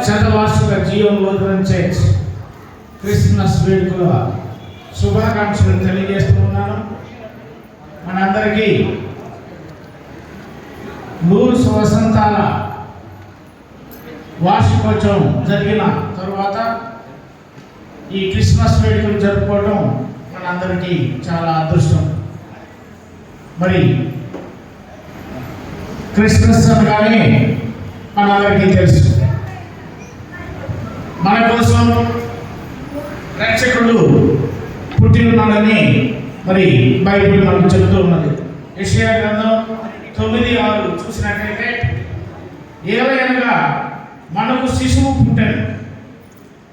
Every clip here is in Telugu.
శతవార్షిక జియోన్ లూథరన్ చర్చ్ క్రిస్మస్ వేడుకల శుభాకాంక్షలు తెలియజేస్తూ ఉన్నాను. మనందరికీ 100 వసంతాల వార్షికోత్సవం జరిగిన తరువాత ఈ క్రిస్మస్ వేడుకలు జరుపుకోవడం మనందరికీ చాలా అదృష్టం. మరి క్రిస్మస్ అనగానే మనందరికీ తెలుసు, మన కోసం రక్షకుడు పుట్టి ఉన్నాడని మరి బైబిల్ మనకు చెబుతూ ఉన్నది. యెషయా గ్రంథం 9:6 చూసినట్లయితే, ఏలయనగా మనకు శిశువు పుట్టాడు,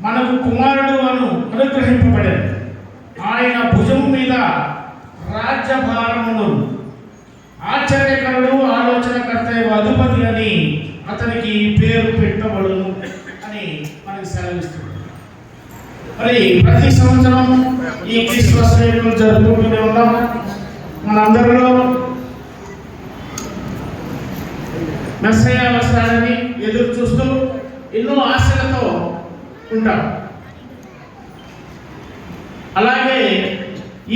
మనకు కుమారుడు అనుగ్రహింపబడాడు, ఆయన భుజం మీద రాజ్యభారమును, ఆశ్చర్యకరుడు, ఆలోచనకర్త, అధిపతి అని అతనికి పేరు పెట్టబడును అని మనకి సెలవిస్తుంది. మరి ప్రతి సంవత్సరం ఈ క్రిస్మస్ వేడుకలు జరుపుకుంటూనే ఉన్నాం. మనందరిలో మెస్సయ్య వస్తాడని ఎదురు చూస్తూ ఎన్నో ఆశలతో ఉంటాం. అలాగే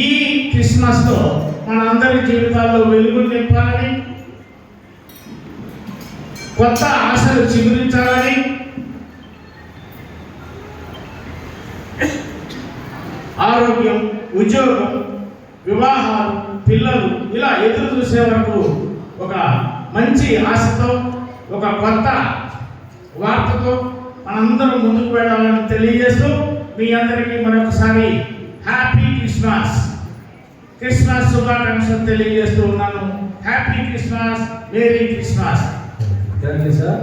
ఈ క్రిస్మస్తో మనందరి జీవితాల్లో వెలుగులు నింపాలని, కొత్త ఆశలు చిగురించాలని, ఆరోగ్యం, ఉద్యోగం, వివాహాలు, పిల్లలు ఇలా ఎదురు చూసే వరకు ఒక మంచి ఆశతో, ఒక కొత్త వార్తతో మనందరం ముందుకు వెళ్ళాలని తెలియజేస్తూ మీ అందరికీ మరొకసారి హ్యాపీ క్రిస్మస్ శుభాకాంక్షలు తెలియజేస్తూ ఉన్నాను. Happy Christmas, merry Christmas. Thank you sir.